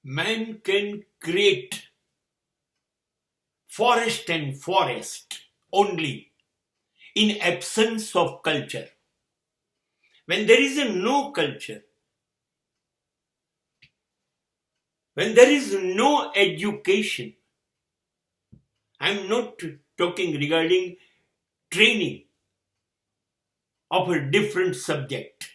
Man can create forest and forest only in absence of culture. When there is no culture, when there is no education, I am not talking regarding training of a different subject.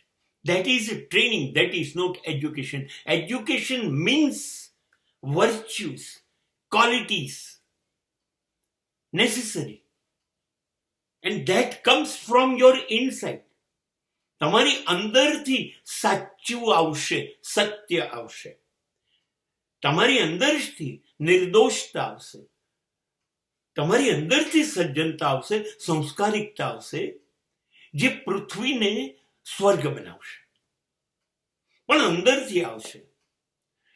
That is training, that is not education. Education means virtues, qualities necessary. And that comes from your inside. તમારી અંદરથી સાચું આવશે, સત્ય આવશે. તમારી અંદરથી નિર્દોષતા આવશે, તમારી અંદરથી સજ્જનતા આવશે, સંસ્કારિકતા આવશે, જે પૃથ્વીને સ્વર્ગ બનાવશે. પણ અંદરથી આવશે,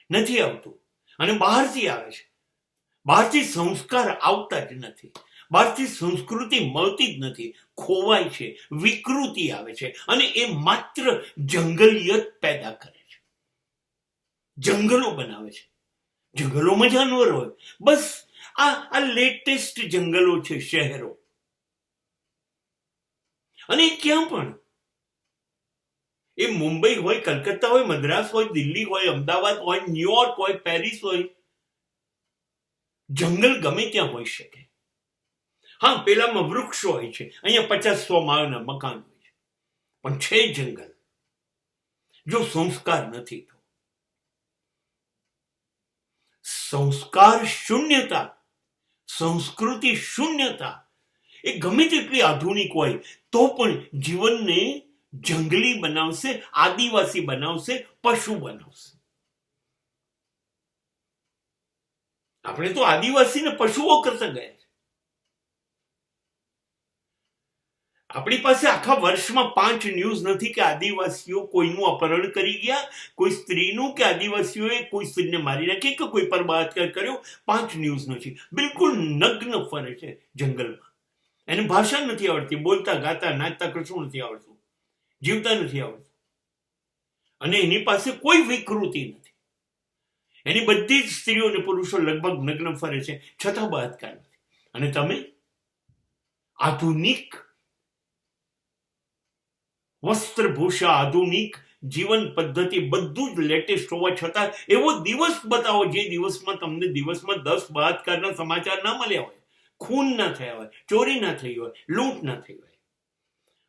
નથી આવતું. અને બહારથી આવે છે. બહારથી સંસ્કાર આવતા જ નથી, બહારથી સંસ્કૃતિ મળતી જ નથી, ખોવાય છે, વિકૃતિ આવે છે. અને એ માત્ર જંગલિયત પેદા કરે છે, જંગલો બનાવે છે. જંગલોમાં જાનવર હોય, બસ આ લેટેસ્ટ જંગલો છે શહેરો. અને ક્યાં પણ, એ મુંબઈ હોય, કલકત્તા હોય, મદ્રાસ હોય, દિલ્હી હોય, અમદાવાદ હોય, ન્યુયોર્ક હોય, પેરિસ હોય, જંગલ ગમે ત્યાં હોઈ શકે. હા, પેલામાં વૃક્ષો હોય છે, અહીંયા 50-100 માળના મકાન હોય છે, પણ છે જંગલ. જો સંસ્કાર નથી તો સંસ્કાર શૂન્યતા, સંસ્કૃતિ શૂન્યતા, એ ગમે તેટલી આધુનિક હોય તો પણ જીવનને જંગલી બનાવશે, આદિવાસી બનાવશે, પશુ બનાવશે. આપણે તો આદિવાસીને પશુઓ કરતા ગયા છે. આપણી પાસે આખા વર્ષમાં 5 ન્યૂઝ નથી કે આદિવાસીઓ કોઈનું અપહરણ કરી ગયા, કોઈ સ્ત્રીનું, કે આદિવાસીઓએ કોઈ સ્ત્રીને મારી નાખી, કે કોઈ પર બળાત્કાર કર્યો. 5 ન્યૂઝ નથી. બિલકુલ નગ્ન ફરે છે જંગલમાં. એને ભાષા નથી આવડતી, બોલતા, ગાતા, નાચતા કશું નથી આવડતું, જીવતા નથી આવડતું. અને એની પાસે કોઈ વિકૃતિ નથી. એની બધી જ સ્ત્રીઓ અને પુરુષો લગભગ નગ્ન ફરે છે, છતાં બળાત્કાર નથી. અને તમે આધુનિક વસ્ત્રભૂષા, આધુનિક જીવન પદ્ધતિ, બધું જ લેટેસ્ટ હોવા છતાં એવો દિવસ બતાવો જે દિવસમાં તમને દિવસમાં 10 બળાત્કારના સમાચાર ના મળ્યા હોય, ખૂન ના થયા હોય, ચોરી ના થઈ હોય, લૂંટ ના થઈ હોય.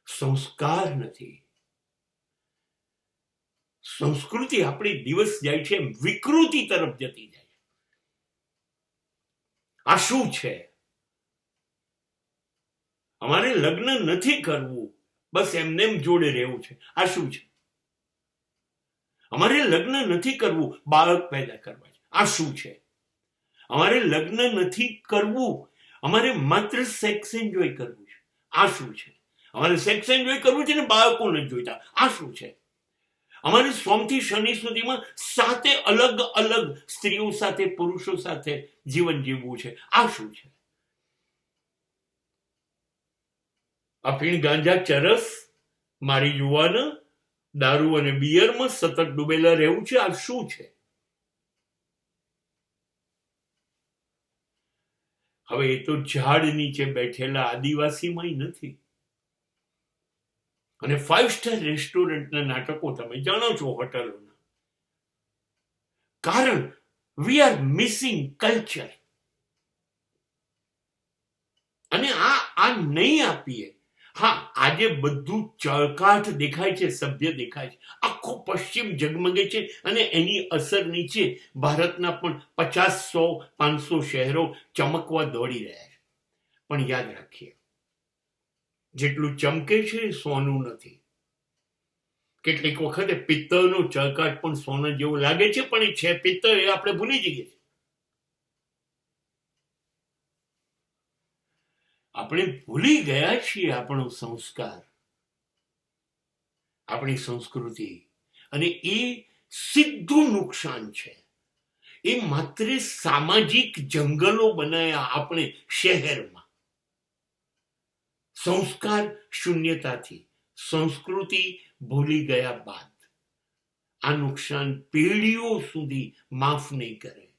સંસ્કાર નથી. સંસ્કૃતિ આપણી દિવસ જાય છે વિકૃતિ તરફ જતી જાય. આ શું છે? અમારે લગ્ન નથી કરવું, બસ એમને એમ જોડે રહેવું છે. આ શું છે? અમારે લગ્ન નથી કરવું, બાળક પેદા કરવા છે. આ શું છે? અમારે લગ્ન નથી કરવું, અમારે માત્ર સેક્સ એન્જોય કરવું છે. આ શું છે? અમારે સેક્સ એન્જોય કરવું છે ને બાળકો નથી જોઈતા. આ શું છે? અમારે સોમથી શનિ સુધીમાં 7 અલગ અલગ સ્ત્રીઓ સાથે, પુરુષો સાથે જીવન જીવવું છે. આ શું છે? અફીણ, ગાંજા, ચરસ, મારી યુવાન, દારૂ અને બિયરમાં સતત ડૂબેલા રહેવું છે. આ શું છે? હવે એ તો ઝાડ નીચે બેઠેલા આદિવાસીમાં નથી. અને 5 સ્ટાર રેસ્ટોરન્ટના નાટકો તમે જાણો છો, હોટલોના. કારણ વી આર મિસિંગ કલ્ચર. અને આ નહીં આપીએ. હા, આજે બધું ચળકાટ દેખાય છે, સભ્ય દેખાય છે, આખો પશ્ચિમ ઝગમગે છે. અને એની અસર નીચે ભારતના પણ 50, 100, 500 શહેરો ચમકવા દોડી રહ્યા છે. પણ યાદ રાખીએ, જેટલું ચમકે છે એ સોનું નથી. કેટલીક વખતે પિત્તળનો ચળકાટ પણ સોના જેવું લાગે છે, પણ એ છે પિત્તળ, એ આપણે ભૂલી જઈએ છીએ. આપણે ભૂલી ગયા છીએ આપણો સંસ્કાર, આપણી સંસ્કૃતિ. અને એ સીધું નુકસાન છે. એ માત્ર સામાજિક જંગલો બનાવ્યા આપણે શહેરમાં. સંસ્કાર શૂન્યતાથી, સંસ્કૃતિ ભૂલી ગયા બાદ આ નુકસાન પેઢીઓ સુધી માફ નહીં કરે.